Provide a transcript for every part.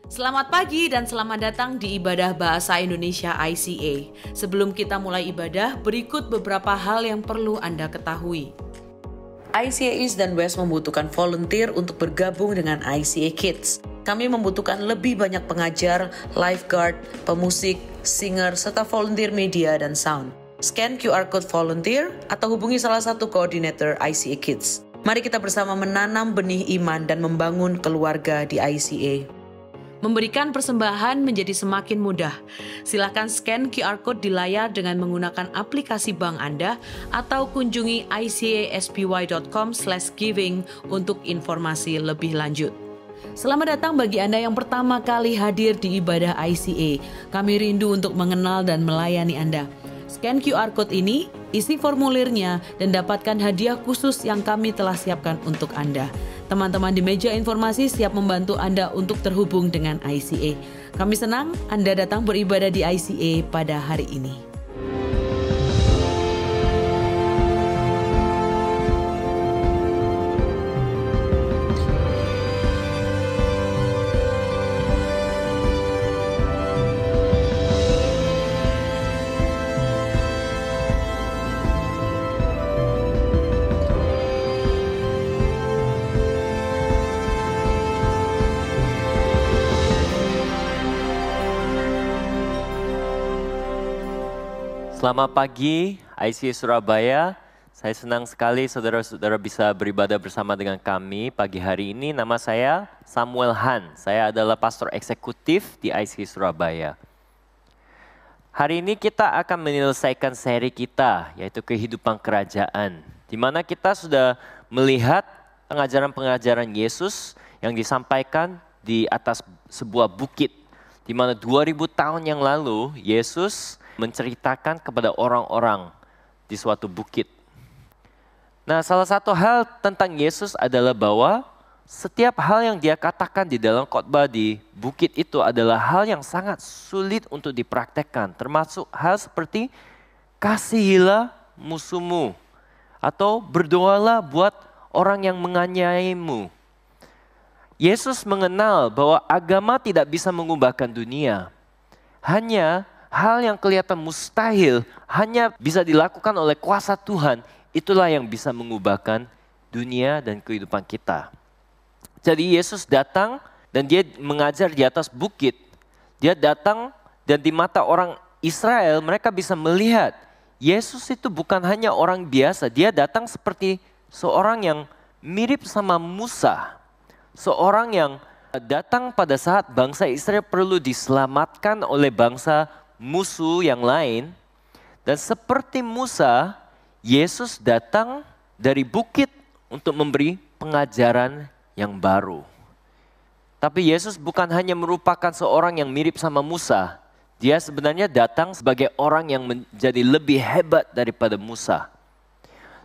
Selamat pagi dan selamat datang di Ibadah Bahasa Indonesia ICA. Sebelum kita mulai ibadah, berikut beberapa hal yang perlu Anda ketahui. ICA East dan West membutuhkan volunteer untuk bergabung dengan ICA Kids. Kami membutuhkan lebih banyak pengajar, lifeguard, pemusik, singer, serta volunteer media dan sound. Scan QR code volunteer atau hubungi salah satu koordinator ICA Kids. Mari kita bersama menanam benih iman dan membangun keluarga di ICA. Memberikan persembahan menjadi semakin mudah. Silakan scan QR code di layar dengan menggunakan aplikasi bank Anda atau kunjungi icaspy.com/giving untuk informasi lebih lanjut. Selamat datang bagi Anda yang pertama kali hadir di ibadah ICA. Kami rindu untuk mengenal dan melayani Anda. Scan QR code ini, isi formulirnya, dan dapatkan hadiah khusus yang kami telah siapkan untuk Anda. Teman-teman di meja informasi siap membantu Anda untuk terhubung dengan ICA. Kami senang Anda datang beribadah di ICA pada hari ini. Selamat pagi ICA Surabaya. Saya senang sekali saudara-saudara bisa beribadah bersama dengan kami pagi hari ini. Nama saya Samuel Han. Saya adalah pastor eksekutif di ICA Surabaya. Hari ini kita akan menyelesaikan seri kita, yaitu kehidupan kerajaan. Di mana kita sudah melihat pengajaran-pengajaran Yesus yang disampaikan di atas sebuah bukit. Di mana 2000 tahun yang lalu Yesus menceritakan kepada orang-orang di suatu bukit. Nah, salah satu hal tentang Yesus adalah bahwa setiap hal yang dia katakan di dalam khotbah di bukit itu adalah hal yang sangat sulit untuk dipraktekkan. Termasuk hal seperti kasihilah musuhmu atau berdoalah buat orang yang menganiayaimu. Yesus mengenal bahwa agama tidak bisa mengubahkan dunia. Hanya hal yang kelihatan mustahil hanya bisa dilakukan oleh kuasa Tuhan. Itulah yang bisa mengubahkan dunia dan kehidupan kita. Jadi Yesus datang dan dia mengajar di atas bukit. Dia datang dan di mata orang Israel mereka bisa melihat Yesus itu bukan hanya orang biasa. Dia datang seperti seorang yang mirip sama Musa. Seorang yang datang pada saat bangsa Israel perlu diselamatkan oleh bangsa musuh yang lain. Dan seperti Musa, Yesus datang dari bukit untuk memberi pengajaran yang baru. Tapi Yesus bukan hanya merupakan seorang yang mirip sama Musa. Dia sebenarnya datang sebagai orang yang menjadi lebih hebat daripada Musa.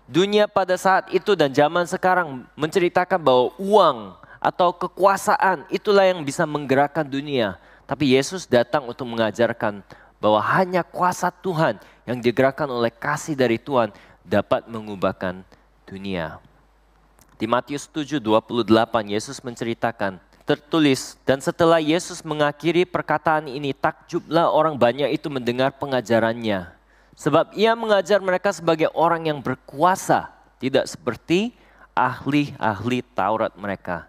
Dunia pada saat itu dan zaman sekarang menceritakan bahwa uang atau kekuasaan itulah yang bisa menggerakkan dunia. Tapi Yesus datang untuk mengajarkan bahwa hanya kuasa Tuhan yang digerakkan oleh kasih dari Tuhan dapat mengubahkan dunia. Di Matius 7:28 Yesus menceritakan, tertulis, dan setelah Yesus mengakhiri perkataan ini, takjublah orang banyak itu mendengar pengajarannya. Sebab ia mengajar mereka sebagai orang yang berkuasa, tidak seperti ahli-ahli Taurat mereka.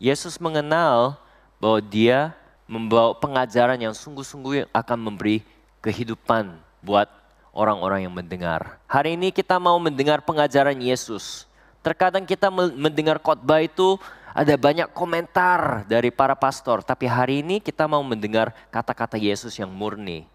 Yesus mengenal bahwa dia membawa pengajaran yang sungguh-sungguh akan memberi kehidupan buat orang-orang yang mendengar. Hari ini kita mau mendengar pengajaran Yesus. Terkadang kita mendengar khotbah itu ada banyak komentar dari para pastor. Tapi hari ini kita mau mendengar kata-kata Yesus yang murni.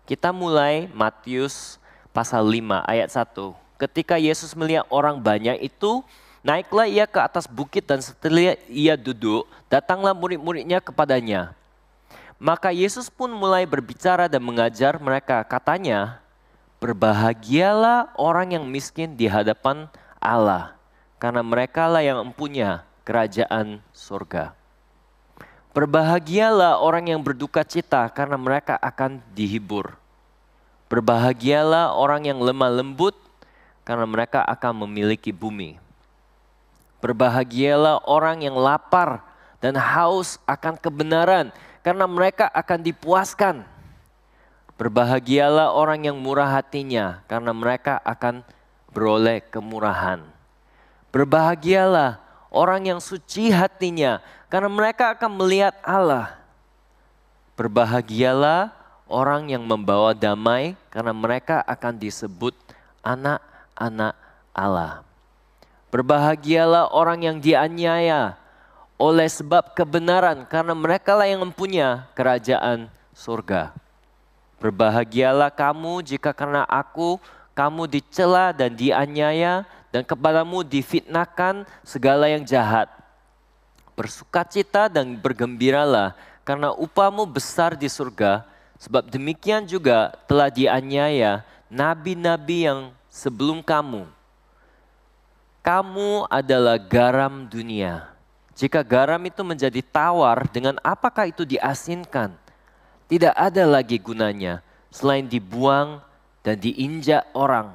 Kita mulai Matius pasal 5 ayat 1. Ketika Yesus melihat orang banyak itu, naiklah ia ke atas bukit dan setelah ia duduk, datanglah murid-muridnya kepadanya. Maka Yesus pun mulai berbicara dan mengajar mereka. Katanya, berbahagialah orang yang miskin di hadapan Allah, karena merekalah yang mempunyai kerajaan surga. Berbahagialah orang yang berduka cita, karena mereka akan dihibur. Berbahagialah orang yang lemah lembut, karena mereka akan memiliki bumi. Berbahagialah orang yang lapar dan haus akan kebenaran, karena mereka akan dipuaskan. Berbahagialah orang yang murah hatinya, karena mereka akan beroleh kemurahan. Berbahagialah orang yang suci hatinya, karena mereka akan melihat Allah. Berbahagialah orang yang membawa damai, karena mereka akan disebut anak-anak Allah. Berbahagialah orang yang dianiaya oleh sebab kebenaran, karena merekalah yang mempunyai kerajaan surga. Berbahagialah kamu jika karena aku, kamu dicela dan dianiaya, dan kepadamu difitnahkan segala yang jahat. Bersukacita dan bergembiralah, karena upahmu besar di surga, sebab demikian juga telah dianiaya nabi-nabi yang sebelum kamu. Kamu adalah garam dunia. Jika garam itu menjadi tawar, dengan apakah itu diasinkan? Tidak ada lagi gunanya selain dibuang dan diinjak orang.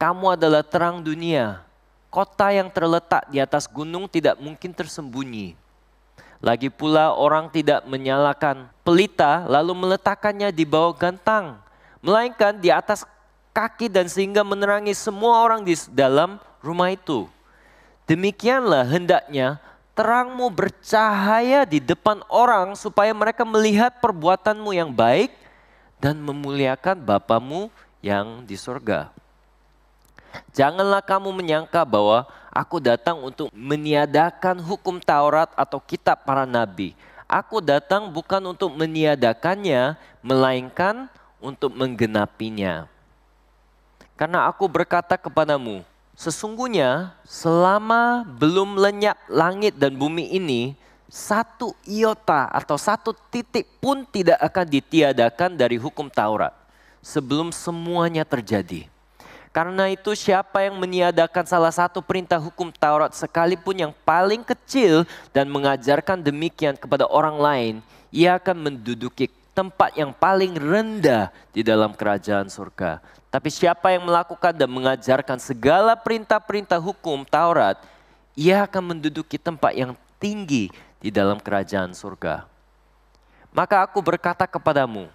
Kamu adalah terang dunia. Kota yang terletak di atas gunung tidak mungkin tersembunyi. Lagi pula orang tidak menyalakan pelita lalu meletakkannya di bawah gantang, melainkan di atas kaki dan sehingga menerangi semua orang di dalam rumah itu. Demikianlah hendaknya terangmu bercahaya di depan orang supaya mereka melihat perbuatanmu yang baik dan memuliakan Bapamu yang di surga. Janganlah kamu menyangka bahwa aku datang untuk meniadakan hukum Taurat atau kitab para nabi. Aku datang bukan untuk meniadakannya, melainkan untuk menggenapinya. Karena aku berkata kepadamu, sesungguhnya selama belum lenyap langit dan bumi ini, satu iota atau satu titik pun tidak akan ditiadakan dari hukum Taurat sebelum semuanya terjadi. Karena itu siapa yang meniadakan salah satu perintah hukum Taurat sekalipun yang paling kecil dan mengajarkan demikian kepada orang lain, ia akan menduduki tempat yang paling rendah di dalam kerajaan surga. Tapi siapa yang melakukan dan mengajarkan segala perintah-perintah hukum Taurat, ia akan menduduki tempat yang tinggi di dalam kerajaan surga. Maka aku berkata kepadamu,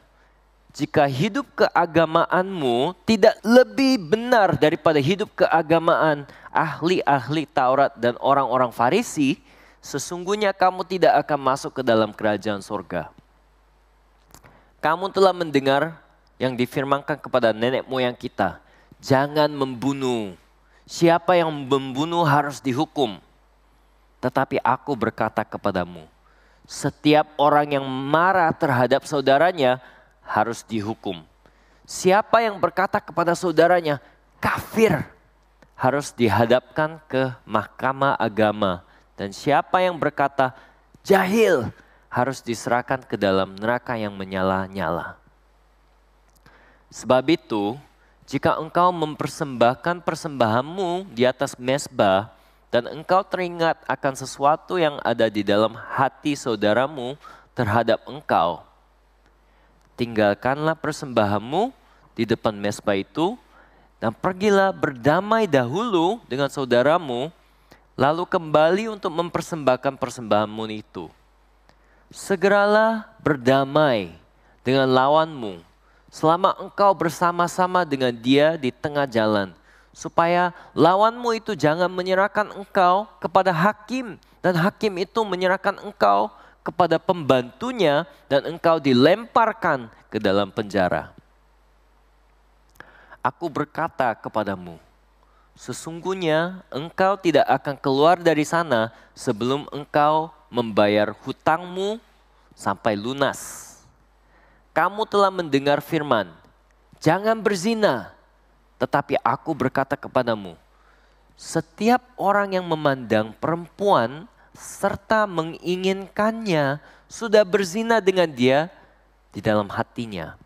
jika hidup keagamaanmu tidak lebih benar daripada hidup keagamaan ahli-ahli Taurat dan orang-orang Farisi, sesungguhnya kamu tidak akan masuk ke dalam kerajaan surga. Kamu telah mendengar yang difirmankan kepada nenek moyang kita, jangan membunuh. Siapa yang membunuh harus dihukum. Tetapi aku berkata kepadamu, setiap orang yang marah terhadap saudaranya harus dihukum. Siapa yang berkata kepada saudaranya, kafir, harus dihadapkan ke mahkamah agama. Dan siapa yang berkata, jahil, harus diserahkan ke dalam neraka yang menyala-nyala. Sebab itu, jika engkau mempersembahkan persembahanmu di atas mezbah, dan engkau teringat akan sesuatu yang ada di dalam hati saudaramu terhadap engkau, tinggalkanlah persembahanmu di depan mezbah itu dan pergilah berdamai dahulu dengan saudaramu, lalu kembali untuk mempersembahkan persembahanmu itu. Segeralah berdamai dengan lawanmu selama engkau bersama-sama dengan dia di tengah jalan, supaya lawanmu itu jangan menyerahkan engkau kepada hakim dan hakim itu menyerahkan engkau kepada pembantunya dan engkau dilemparkan ke dalam penjara. Aku berkata kepadamu, sesungguhnya engkau tidak akan keluar dari sana sebelum engkau membayar hutangmu sampai lunas. Kamu telah mendengar firman, jangan berzina. Tetapi aku berkata kepadamu, setiap orang yang memandang perempuan serta menginginkannya sudah berzina dengan dia di dalam hatinya.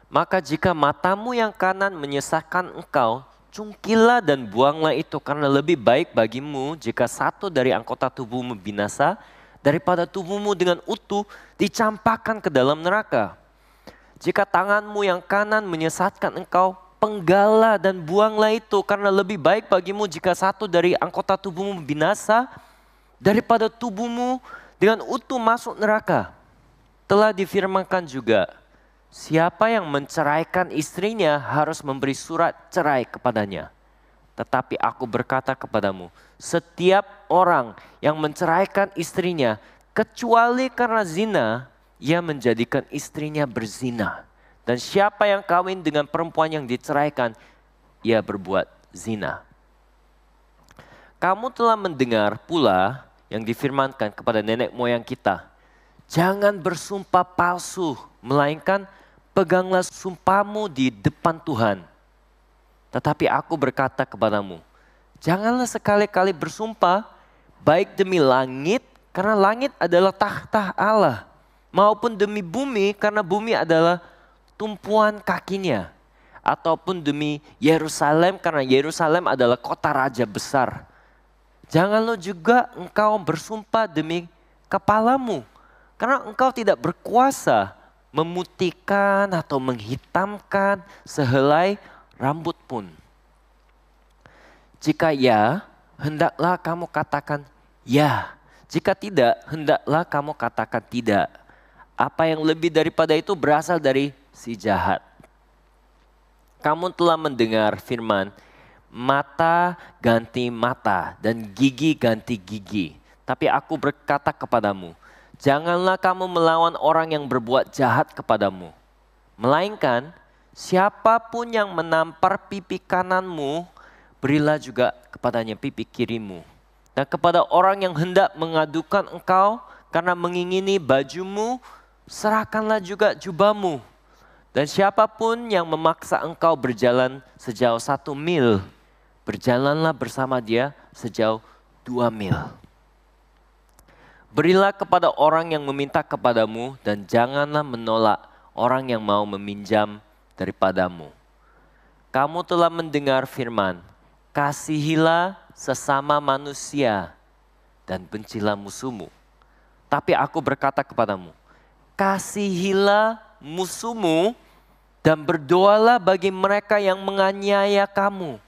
Maka jika matamu yang kanan menyesatkan engkau, cungkilah dan buanglah itu, karena lebih baik bagimu jika satu dari anggota tubuhmu binasa daripada tubuhmu dengan utuh dicampakkan ke dalam neraka. Jika tanganmu yang kanan menyesatkan engkau, penggalah dan buanglah itu, karena lebih baik bagimu jika satu dari anggota tubuhmu binasa daripada tubuhmu dengan utuh masuk neraka. Telah difirmankan juga, siapa yang menceraikan istrinya harus memberi surat cerai kepadanya. Tetapi aku berkata kepadamu, setiap orang yang menceraikan istrinya kecuali karena zina, ia menjadikan istrinya berzina. Dan siapa yang kawin dengan perempuan yang diceraikan, ia berbuat zina. Kamu telah mendengar pula yang difirmankan kepada nenek moyang kita, jangan bersumpah palsu, melainkan peganglah sumpahmu di depan Tuhan. Tetapi aku berkata kepadamu, janganlah sekali-kali bersumpah baik demi langit, karena langit adalah takhta Allah, maupun demi bumi, karena bumi adalah tumpuan kakinya, ataupun demi Yerusalem, karena Yerusalem adalah kota raja besar. Janganlah juga engkau bersumpah demi kepalamu, karena engkau tidak berkuasa memutihkan atau menghitamkan sehelai rambut pun. Jika ya, hendaklah kamu katakan ya. Jika tidak, hendaklah kamu katakan tidak. Apa yang lebih daripada itu berasal dari si jahat. Kamu telah mendengar firman, mata ganti mata dan gigi ganti gigi. Tapi aku berkata kepadamu, janganlah kamu melawan orang yang berbuat jahat kepadamu. Melainkan, siapapun yang menampar pipi kananmu, berilah juga kepadanya pipi kirimu. Dan kepada orang yang hendak mengadukan engkau karena mengingini bajumu, serahkanlah juga jubahmu. Dan siapapun yang memaksa engkau berjalan sejauh 1 mil, berjalanlah bersama dia sejauh 2 mil. Berilah kepada orang yang meminta kepadamu dan janganlah menolak orang yang mau meminjam daripadamu. Kamu telah mendengar firman, kasihilah sesama manusia dan bencilah musuhmu. Tapi aku berkata kepadamu, kasihilah musuhmu dan berdoalah bagi mereka yang menganiaya kamu.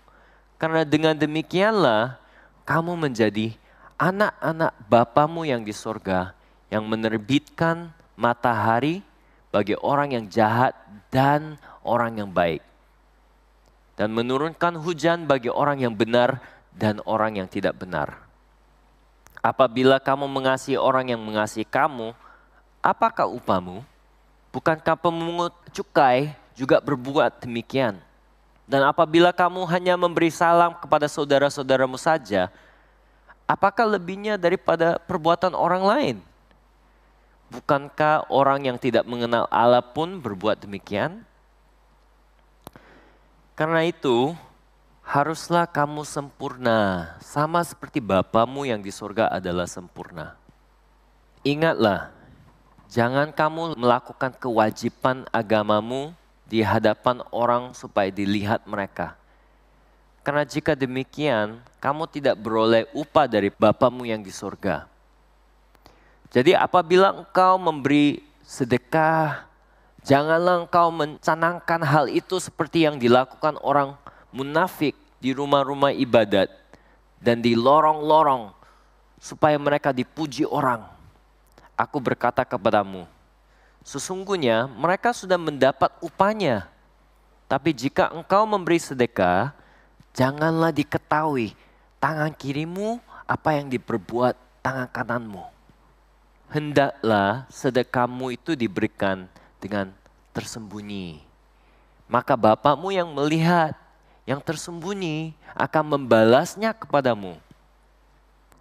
Karena dengan demikianlah kamu menjadi anak-anak Bapamu yang di sorga, yang menerbitkan matahari bagi orang yang jahat dan orang yang baik, dan menurunkan hujan bagi orang yang benar dan orang yang tidak benar. Apabila kamu mengasihi orang yang mengasihi kamu, apakah upahmu? Bukankah pemungut cukai juga berbuat demikian? Dan apabila kamu hanya memberi salam kepada saudara-saudaramu saja, apakah lebihnya daripada perbuatan orang lain? Bukankah orang yang tidak mengenal Allah pun berbuat demikian? Karena itu, haruslah kamu sempurna, sama seperti Bapamu yang di sorga adalah sempurna. Ingatlah, jangan kamu melakukan kewajiban agamamu di hadapan orang supaya dilihat mereka. Karena jika demikian, kamu tidak beroleh upah dari Bapamu yang di sorga. Jadi apabila engkau memberi sedekah, janganlah engkau mencanangkan hal itu seperti yang dilakukan orang munafik di rumah-rumah ibadat dan di lorong-lorong supaya mereka dipuji orang. Aku berkata kepadamu, sesungguhnya mereka sudah mendapat upahnya. Tapi jika engkau memberi sedekah, janganlah diketahui tangan kirimu apa yang diperbuat tangan kananmu. Hendaklah sedekahmu itu diberikan dengan tersembunyi. Maka Bapamu yang melihat yang tersembunyi akan membalasnya kepadamu.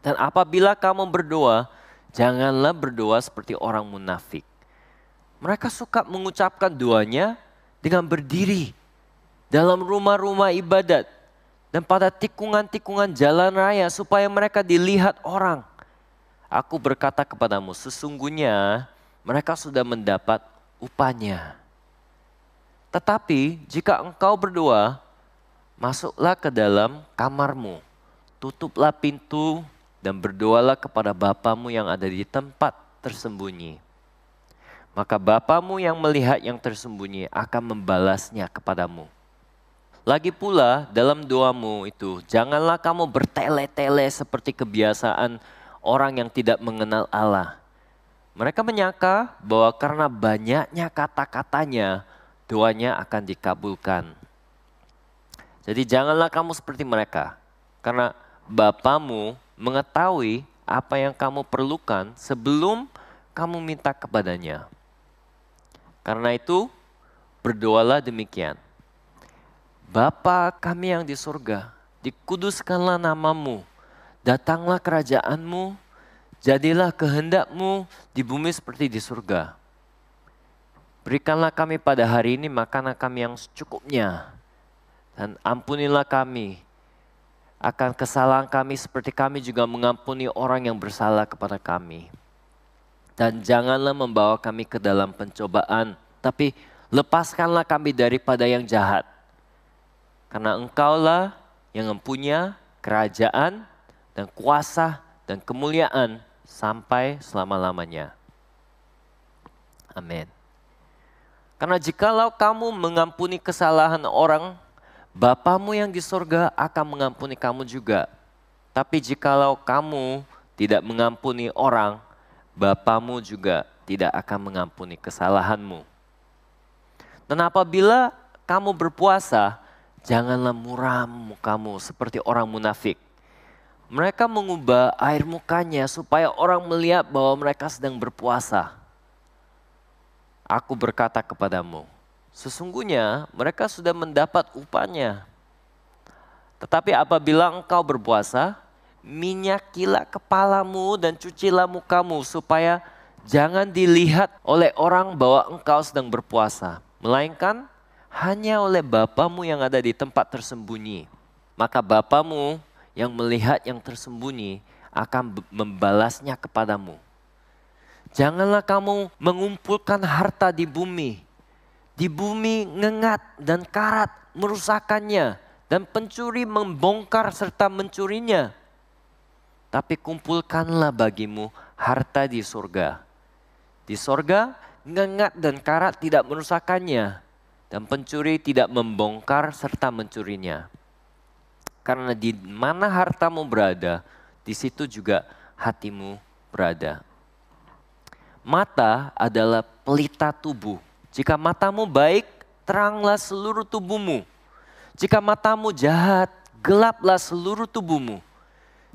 Dan apabila kamu berdoa, janganlah berdoa seperti orang munafik. Mereka suka mengucapkan doanya dengan berdiri dalam rumah-rumah ibadat dan pada tikungan-tikungan jalan raya supaya mereka dilihat orang. Aku berkata kepadamu, sesungguhnya mereka sudah mendapat upahnya. Tetapi jika engkau berdoa, masuklah ke dalam kamarmu, tutuplah pintu dan berdoalah kepada Bapamu yang ada di tempat tersembunyi. Maka Bapamu yang melihat yang tersembunyi akan membalasnya kepadamu. Lagi pula dalam doamu itu, janganlah kamu bertele-tele seperti kebiasaan orang yang tidak mengenal Allah. Mereka menyangka bahwa karena banyaknya kata-katanya, doanya akan dikabulkan. Jadi janganlah kamu seperti mereka, karena Bapamu mengetahui apa yang kamu perlukan sebelum kamu minta kepadanya. Karena itu, berdoalah demikian. Bapa kami yang di surga, dikuduskanlah namamu, datanglah kerajaanmu, jadilah kehendakmu di bumi seperti di surga. Berikanlah kami pada hari ini makanan kami yang secukupnya. Dan ampunilah kami akan kesalahan kami seperti kami juga mengampuni orang yang bersalah kepada kami. Dan janganlah membawa kami ke dalam pencobaan, tapi lepaskanlah kami daripada yang jahat. Karena Engkaulah yang mempunyai kerajaan dan kuasa dan kemuliaan sampai selama-lamanya. Amin. Karena jikalau kamu mengampuni kesalahan orang, Bapamu yang di surga akan mengampuni kamu juga. Tapi jikalau kamu tidak mengampuni orang, Bapamu juga tidak akan mengampuni kesalahanmu. Dan apabila kamu berpuasa, janganlah muram mukamu seperti orang munafik. Mereka mengubah air mukanya supaya orang melihat bahwa mereka sedang berpuasa. Aku berkata kepadamu, sesungguhnya mereka sudah mendapat upahnya. Tetapi apabila engkau berpuasa, minyakilah kepalamu dan cucilah mukamu supaya jangan dilihat oleh orang bahwa engkau sedang berpuasa. Melainkan hanya oleh Bapamu yang ada di tempat tersembunyi. Maka Bapamu yang melihat yang tersembunyi akan membalasnya kepadamu. Janganlah kamu mengumpulkan harta di bumi. Di bumi ngengat dan karat merusakannya dan pencuri membongkar serta mencurinya. Tapi kumpulkanlah bagimu harta di surga. Di surga ngengat dan karat tidak merusakannya dan pencuri tidak membongkar serta mencurinya. Karena di mana hartamu berada, di situ juga hatimu berada. Mata adalah pelita tubuh. Jika matamu baik, teranglah seluruh tubuhmu. Jika matamu jahat, gelaplah seluruh tubuhmu.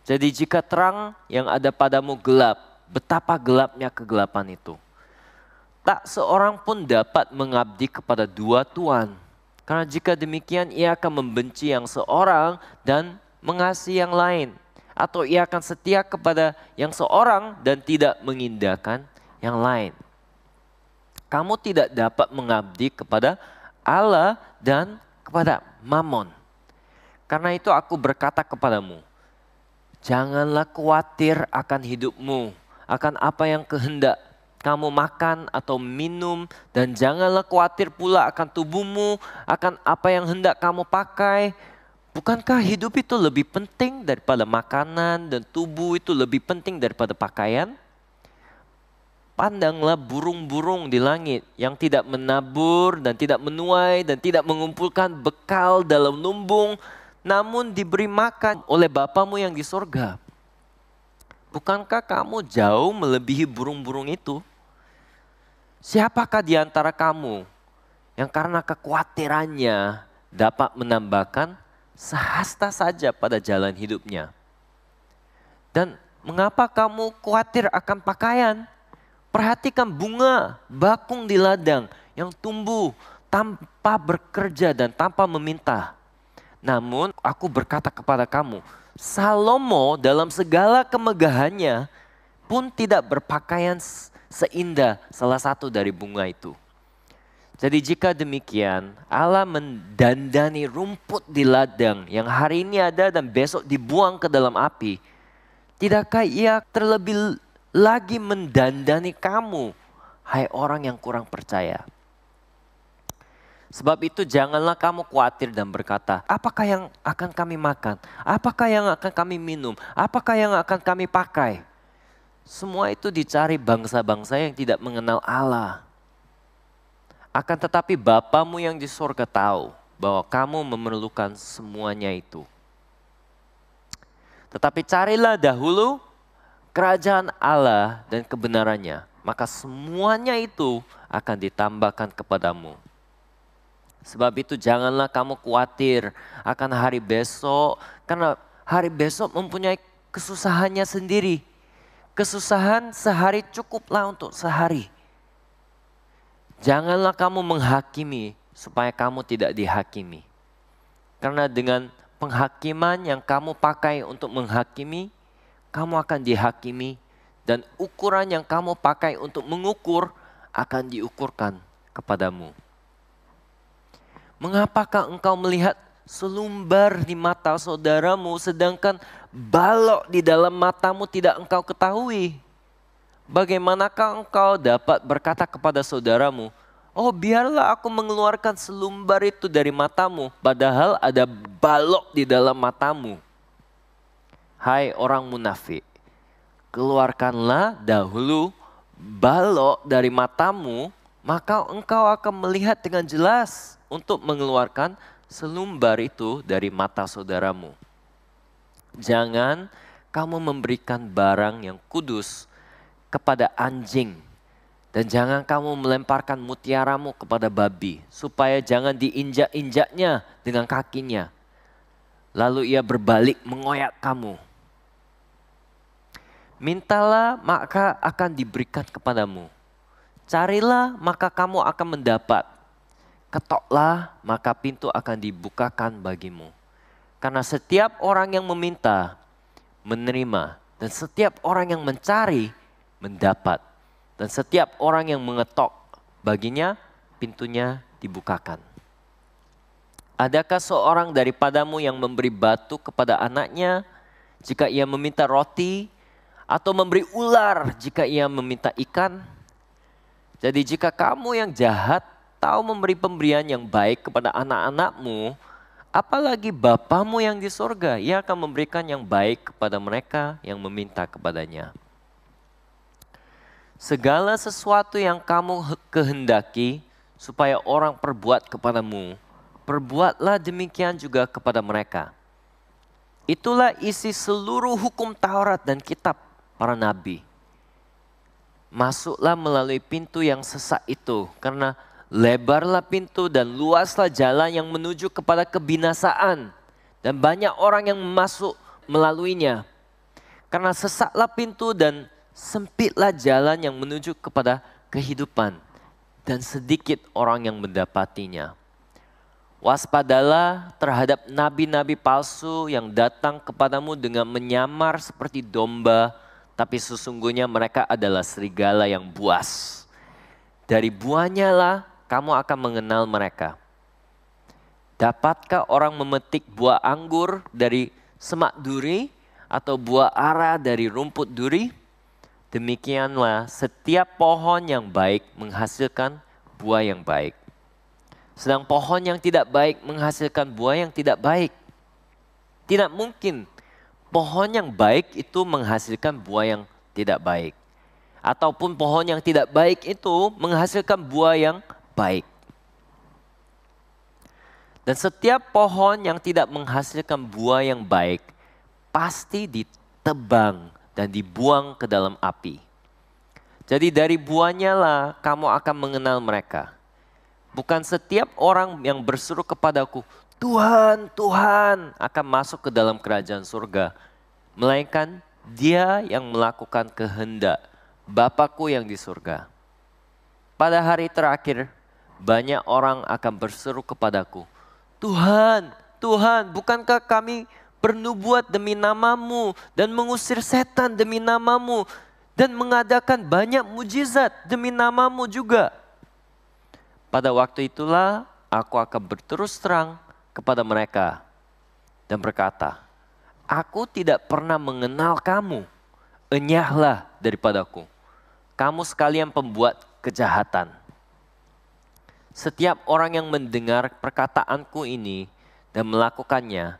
Jadi jika terang yang ada padamu gelap, betapa gelapnya kegelapan itu. Tak seorang pun dapat mengabdi kepada dua tuan. Karena jika demikian ia akan membenci yang seorang dan mengasihi yang lain. Atau ia akan setia kepada yang seorang dan tidak mengindahkan yang lain. Kamu tidak dapat mengabdi kepada Allah dan kepada Mammon. Karena itu aku berkata kepadamu, janganlah khawatir akan hidupmu, akan apa yang kehendak kamu makan atau minum, dan janganlah khawatir pula akan tubuhmu, akan apa yang hendak kamu pakai. Bukankah hidup itu lebih penting daripada makanan dan tubuh itu lebih penting daripada pakaian? Pandanglah burung-burung di langit yang tidak menabur dan tidak menuai dan tidak mengumpulkan bekal dalam lumbung, namun diberi makan oleh Bapamu yang di surga. Bukankah kamu jauh melebihi burung-burung itu? Siapakah di antara kamu yang karena kekhawatirannya dapat menambahkan sehasta saja pada jalan hidupnya? Dan mengapa kamu khawatir akan pakaian? Perhatikan bunga bakung di ladang yang tumbuh tanpa bekerja dan tanpa meminta. Namun aku berkata kepada kamu, Salomo dalam segala kemegahannya pun tidak berpakaian seindah salah satu dari bunga itu. Jadi jika demikian, Allah mendandani rumput di ladang yang hari ini ada dan besok dibuang ke dalam api. Tidakkah ia terlebih lagi mendandani kamu, hai orang yang kurang percaya? Sebab itu janganlah kamu khawatir dan berkata, apakah yang akan kami makan? Apakah yang akan kami minum? Apakah yang akan kami pakai? Semua itu dicari bangsa-bangsa yang tidak mengenal Allah. Akan tetapi Bapamu yang di surga tahu bahwa kamu memerlukan semuanya itu. Tetapi carilah dahulu kerajaan Allah dan kebenarannya, maka semuanya itu akan ditambahkan kepadamu. Sebab itu janganlah kamu khawatir akan hari besok, karena hari besok mempunyai kesusahannya sendiri. Kesusahan sehari cukuplah untuk sehari. Janganlah kamu menghakimi supaya kamu tidak dihakimi. Karena dengan penghakiman yang kamu pakai untuk menghakimi, kamu akan dihakimi, dan ukuran yang kamu pakai untuk mengukur akan diukurkan kepadamu. Mengapakah engkau melihat selumbar di mata saudaramu sedangkan balok di dalam matamu tidak engkau ketahui? Bagaimanakah engkau dapat berkata kepada saudaramu, oh biarlah aku mengeluarkan selumbar itu dari matamu, padahal ada balok di dalam matamu. Hai orang munafik, keluarkanlah dahulu balok dari matamu, maka engkau akan melihat dengan jelas untuk mengeluarkan selumbar itu dari mata saudaramu. Jangan kamu memberikan barang yang kudus kepada anjing, dan jangan kamu melemparkan mutiaramu kepada babi, supaya jangan diinjak-injaknya dengan kakinya. Lalu ia berbalik mengoyak kamu. Mintalah maka akan diberikan kepadamu. Carilah maka kamu akan mendapat. Ketoklah maka pintu akan dibukakan bagimu. Karena setiap orang yang meminta, menerima. Dan setiap orang yang mencari, mendapat. Dan setiap orang yang mengetok, baginya pintunya dibukakan. Adakah seorang daripadamu yang memberi batu kepada anaknya jika ia meminta roti, atau memberi ular jika ia meminta ikan? Jadi jika kamu yang jahat tahu memberi pemberian yang baik kepada anak-anakmu, apalagi Bapamu yang di sorga, ia akan memberikan yang baik kepada mereka yang meminta kepadanya. Segala sesuatu yang kamu kehendaki supaya orang perbuat kepadamu, perbuatlah demikian juga kepada mereka. Itulah isi seluruh hukum Taurat dan kitab para nabi. Masuklah melalui pintu yang sesak itu, karena lebarlah pintu dan luaslah jalan yang menuju kepada kebinasaan, dan banyak orang yang masuk melaluinya. Karena sesaklah pintu dan sempitlah jalan yang menuju kepada kehidupan, dan sedikit orang yang mendapatinya. Waspadalah terhadap nabi-nabi palsu yang datang kepadamu dengan menyamar seperti domba, tapi sesungguhnya mereka adalah serigala yang buas. Dari buahnya lah kamu akan mengenal mereka. Dapatkah orang memetik buah anggur dari semak duri, atau buah ara dari rumput duri? Demikianlah setiap pohon yang baik menghasilkan buah yang baik. Sedang pohon yang tidak baik menghasilkan buah yang tidak baik. Tidak mungkin pohon yang baik itu menghasilkan buah yang tidak baik. Ataupun pohon yang tidak baik itu menghasilkan buah yang baik. Dan setiap pohon yang tidak menghasilkan buah yang baik pasti ditebang dan dibuang ke dalam api. Jadi dari buahnya lah kamu akan mengenal mereka. Bukan setiap orang yang berseru kepadaku, Tuhan, Tuhan, akan masuk ke dalam kerajaan surga. Melainkan dia yang melakukan kehendak Bapakku yang di surga. Pada hari terakhir, banyak orang akan berseru kepadaku, Tuhan, Tuhan, bukankah kami bernubuat demi namamu dan mengusir setan demi namamu dan mengadakan banyak mujizat demi namamu juga? Pada waktu itulah aku akan berterus terang kepada mereka dan berkata, aku tidak pernah mengenal kamu, enyahlah daripadaku, kamu sekalian pembuat kejahatan. Setiap orang yang mendengar perkataanku ini dan melakukannya,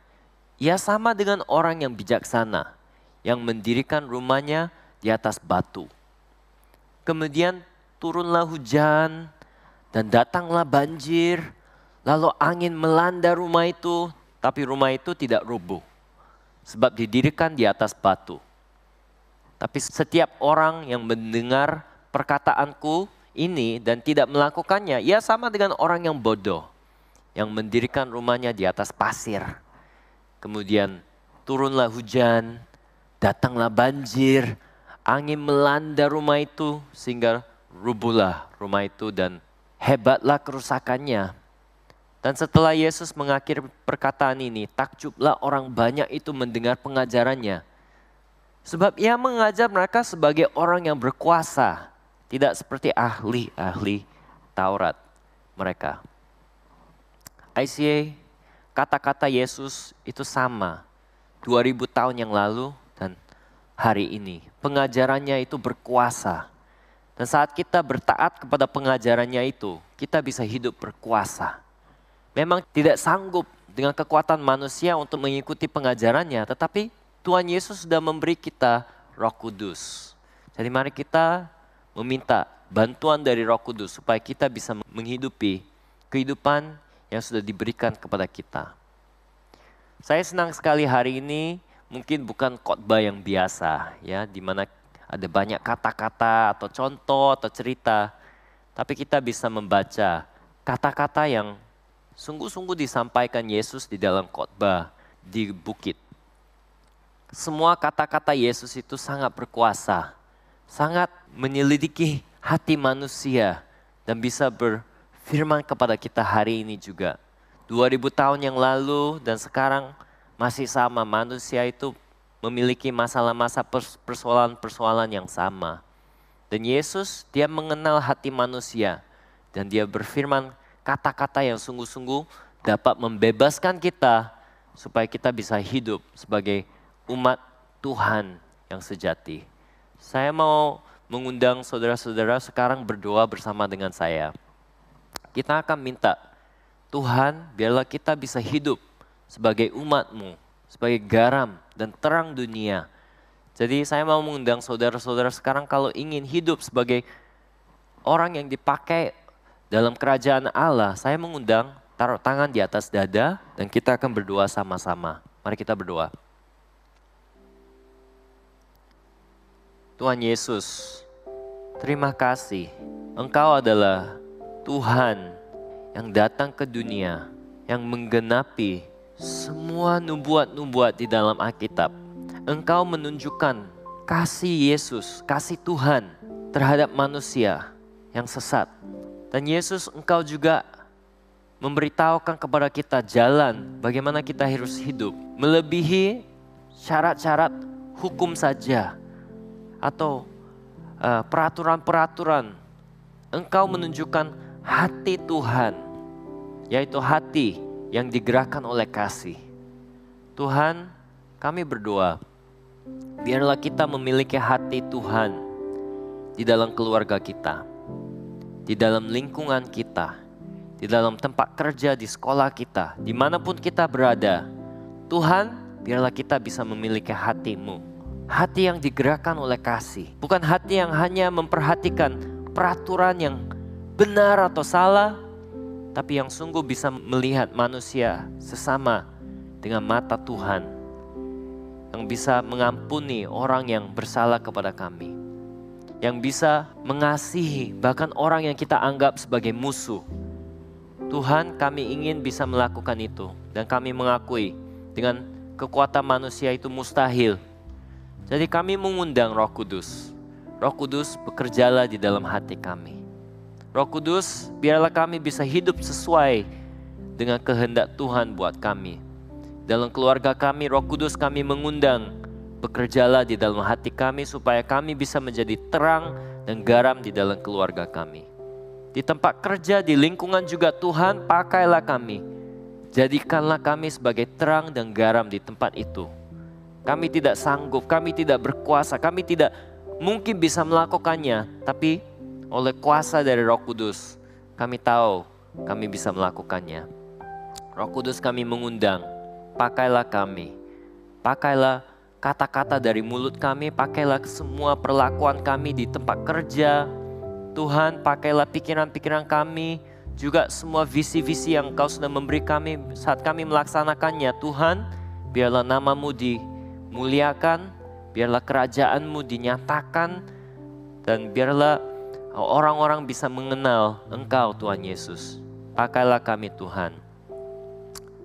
ia sama dengan orang yang bijaksana, yang mendirikan rumahnya di atas batu. Kemudian turunlah hujan dan datanglah banjir, lalu angin melanda rumah itu, tapi rumah itu tidak rubuh, sebab didirikan di atas batu. Tapi setiap orang yang mendengar perkataanku ini dan tidak melakukannya, ia sama dengan orang yang bodoh, yang mendirikan rumahnya di atas pasir. Kemudian turunlah hujan, datanglah banjir, angin melanda rumah itu sehingga rubuhlah rumah itu dan hebatlah kerusakannya. Dan setelah Yesus mengakhiri perkataan ini, takjublah orang banyak itu mendengar pengajarannya. Sebab ia mengajar mereka sebagai orang yang berkuasa, tidak seperti ahli-ahli Taurat mereka. ICA, kata-kata Yesus itu sama 2000 tahun yang lalu dan hari ini. Pengajarannya itu berkuasa. Dan saat kita bertaat kepada pengajarannya itu, kita bisa hidup berkuasa. Memang tidak sanggup dengan kekuatan manusia untuk mengikuti pengajarannya, tetapi Tuhan Yesus sudah memberi kita Roh Kudus. Jadi mari kita meminta bantuan dari Roh Kudus supaya kita bisa menghidupi kehidupan yang sudah diberikan kepada kita. Saya senang sekali hari ini mungkin bukan khotbah yang biasa ya, di mana ada banyak kata-kata atau contoh atau cerita, tapi kita bisa membaca kata-kata yang sungguh-sungguh disampaikan Yesus di dalam khotbah di bukit. Semua kata-kata Yesus itu sangat berkuasa, sangat menyelidiki hati manusia dan bisa berfirman kepada kita hari ini juga. 2000 tahun yang lalu dan sekarang masih sama, manusia itu memiliki masalah-masalah persoalan-persoalan yang sama. Dan Yesus dia mengenal hati manusia dan dia berfirman kata-kata yang sungguh-sungguh dapat membebaskan kita supaya kita bisa hidup sebagai umat Tuhan yang sejati. Saya mau mengundang saudara-saudara sekarang berdoa bersama dengan saya. Kita akan minta, Tuhan biarlah kita bisa hidup sebagai umat-Mu, sebagai garam dan terang dunia. Jadi saya mau mengundang saudara-saudara sekarang kalau ingin hidup sebagai orang yang dipakai dalam kerajaan Allah, saya mengundang taruh tangan di atas dada dan kita akan berdoa sama-sama. Mari kita berdoa. Tuhan Yesus, terima kasih. Engkau adalah Tuhan yang datang ke dunia, yang menggenapi semua nubuat-nubuat di dalam Alkitab. Engkau menunjukkan kasih Yesus, kasih Tuhan terhadap manusia yang sesat. Dan Yesus, Engkau juga memberitahukan kepada kita jalan bagaimana kita harus hidup. Melebihi syarat-syarat hukum saja atau peraturan-peraturan. Engkau menunjukkan hati Tuhan, yaitu hati yang digerakkan oleh kasih. Tuhan, kami berdoa, biarlah kita memiliki hati Tuhan di dalam keluarga kita, di dalam lingkungan kita, di dalam tempat kerja, di sekolah kita, dimanapun kita berada. Tuhan, biarlah kita bisa memiliki hati-Mu, hati yang digerakkan oleh kasih. Bukan hati yang hanya memperhatikan peraturan yang benar atau salah, tapi yang sungguh bisa melihat manusia sesama dengan mata Tuhan, yang bisa mengampuni orang yang bersalah kepada kami, yang bisa mengasihi bahkan orang yang kita anggap sebagai musuh. Tuhan, kami ingin bisa melakukan itu dan kami mengakui dengan kekuatan manusia itu mustahil. Jadi kami mengundang Roh Kudus. Roh Kudus, bekerjalah di dalam hati kami. Roh Kudus, biarlah kami bisa hidup sesuai dengan kehendak Tuhan buat kami. Dalam keluarga kami, Roh Kudus kami mengundang, bekerjalah di dalam hati kami supaya kami bisa menjadi terang dan garam di dalam keluarga kami. Di tempat kerja, di lingkungan juga Tuhan, pakailah kami. Jadikanlah kami sebagai terang dan garam di tempat itu. Kami tidak sanggup, kami tidak berkuasa, kami tidak mungkin bisa melakukannya. Tapi oleh kuasa dari Roh Kudus, kami tahu kami bisa melakukannya. Roh Kudus kami mengundang, pakailah kami. Pakailah kata-kata dari mulut kami, pakailah semua perlakuan kami di tempat kerja. Tuhan, pakailah pikiran-pikiran kami, juga semua visi-visi yang Engkau sudah memberi kami saat kami melaksanakannya. Tuhan, biarlah nama-Mu dimuliakan, biarlah kerajaan-Mu dinyatakan, dan biarlah orang-orang bisa mengenal Engkau Tuhan Yesus. Pakailah kami Tuhan.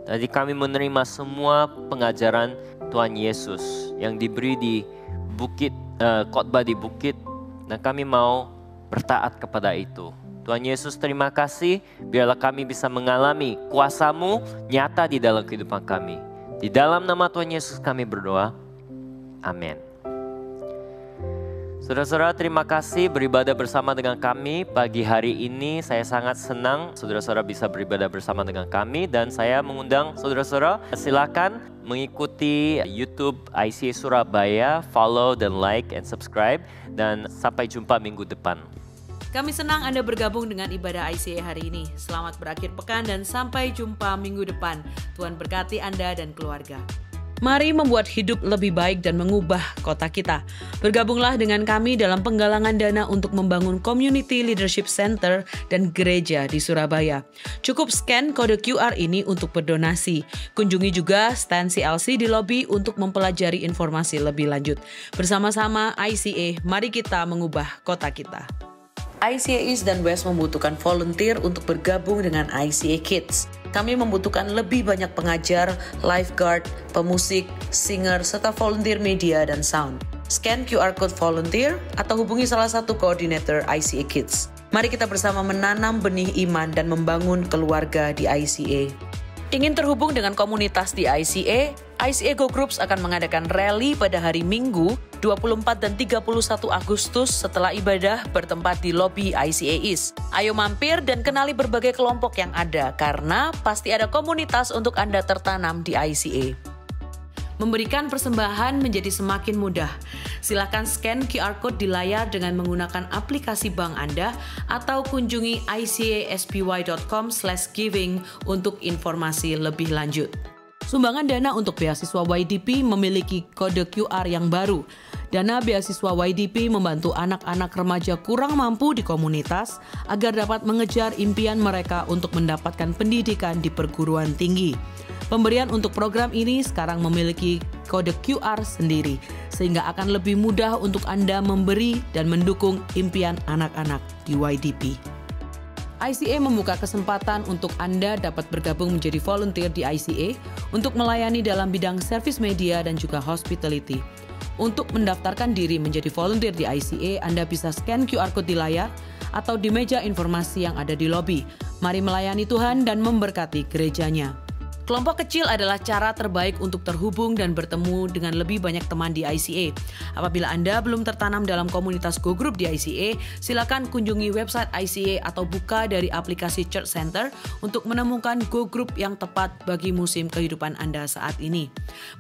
Jadi kami menerima semua pengajaran Tuhan Yesus yang diberi di bukit, khotbah di bukit, dan kami mau bertaat kepada itu. Tuhan Yesus, terima kasih, biarlah kami bisa mengalami kuasa-Mu nyata di dalam kehidupan kami. Di dalam nama Tuhan Yesus kami berdoa, amin. Saudara-saudara, terima kasih beribadah bersama dengan kami pagi hari ini. Saya sangat senang saudara-saudara bisa beribadah bersama dengan kami, dan saya mengundang saudara-saudara silakan mengikuti YouTube ICA Surabaya, follow dan like and subscribe, dan sampai jumpa minggu depan. Kami senang Anda bergabung dengan ibadah ICA hari ini. Selamat berakhir pekan dan sampai jumpa minggu depan. Tuhan berkati Anda dan keluarga. Mari membuat hidup lebih baik dan mengubah kota kita. Bergabunglah dengan kami dalam penggalangan dana untuk membangun Community Leadership Center dan gereja di Surabaya. Cukup scan kode QR ini untuk berdonasi. Kunjungi juga stand CLC di lobi untuk mempelajari informasi lebih lanjut. Bersama-sama ICA, mari kita mengubah kota kita. ICA East dan West membutuhkan volunteer untuk bergabung dengan ICA Kids. Kami membutuhkan lebih banyak pengajar, lifeguard, pemusik, singer, serta volunteer media dan sound. Scan QR code volunteer atau hubungi salah satu koordinator ICA Kids. Mari kita bersama menanam benih iman dan membangun keluarga di ICA. Ingin terhubung dengan komunitas di ICA? ICA Go Groups akan mengadakan rally pada hari Minggu 24 dan 31 Agustus setelah ibadah bertempat di lobi ICA East. Ayo mampir dan kenali berbagai kelompok yang ada karena pasti ada komunitas untuk Anda tertanam di ICA. Memberikan persembahan menjadi semakin mudah. Silakan scan QR code di layar dengan menggunakan aplikasi bank Anda atau kunjungi icaspy.com/giving untuk informasi lebih lanjut. Sumbangan dana untuk beasiswa YDP memiliki kode QR yang baru. Dana beasiswa YDP membantu anak-anak remaja kurang mampu di komunitas agar dapat mengejar impian mereka untuk mendapatkan pendidikan di perguruan tinggi. Pemberian untuk program ini sekarang memiliki kode QR sendiri, sehingga akan lebih mudah untuk Anda memberi dan mendukung impian anak-anak di YDP. ICA membuka kesempatan untuk Anda dapat bergabung menjadi volunteer di ICA untuk melayani dalam bidang service media dan juga hospitality. Untuk mendaftarkan diri menjadi volunteer di ICA, Anda bisa scan QR code di layar atau di meja informasi yang ada di lobi. Mari melayani Tuhan dan memberkati gerejanya. Kelompok kecil adalah cara terbaik untuk terhubung dan bertemu dengan lebih banyak teman di ICA. Apabila Anda belum tertanam dalam komunitas Go Group di ICA, silakan kunjungi website ICA atau buka dari aplikasi Church Center untuk menemukan Go Group yang tepat bagi musim kehidupan Anda saat ini.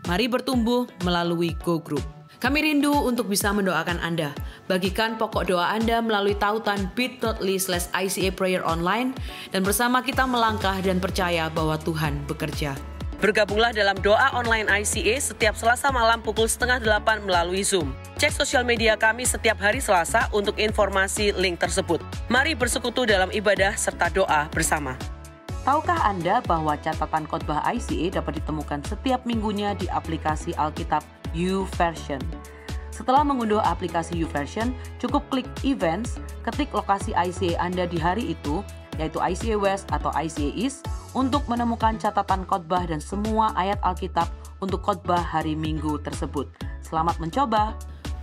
Mari bertumbuh melalui Go Group. Kami rindu untuk bisa mendoakan Anda. Bagikan pokok doa Anda melalui tautan bit.ly/ICA Prayer Online dan bersama kita melangkah dan percaya bahwa Tuhan bekerja. Bergabunglah dalam doa online ICA setiap Selasa malam pukul 7:30 melalui Zoom. Cek sosial media kami setiap hari Selasa untuk informasi link tersebut. Mari bersekutu dalam ibadah serta doa bersama. Tahukah Anda bahwa catatan khotbah ICA dapat ditemukan setiap minggunya di aplikasi Alkitab YouVersion? Setelah mengunduh aplikasi YouVersion, cukup klik Events, ketik lokasi ICA Anda di hari itu, yaitu ICA West atau ICA East, untuk menemukan catatan khotbah dan semua ayat Alkitab untuk khotbah hari Minggu tersebut. Selamat mencoba!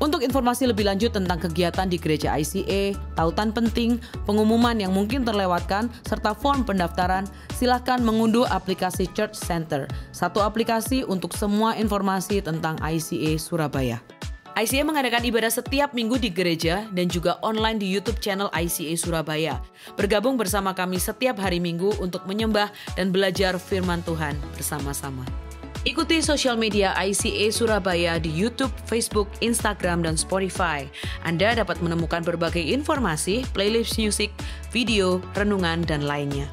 Untuk informasi lebih lanjut tentang kegiatan di gereja ICA, tautan penting, pengumuman yang mungkin terlewatkan, serta form pendaftaran, silakan mengunduh aplikasi Church Center, satu aplikasi untuk semua informasi tentang ICA Surabaya. ICA mengadakan ibadah setiap minggu di gereja dan juga online di YouTube channel ICA Surabaya. Bergabung bersama kami setiap hari Minggu untuk menyembah dan belajar firman Tuhan bersama-sama. Ikuti sosial media ICA Surabaya di YouTube, Facebook, Instagram, dan Spotify. Anda dapat menemukan berbagai informasi, playlist musik, video, renungan, dan lainnya.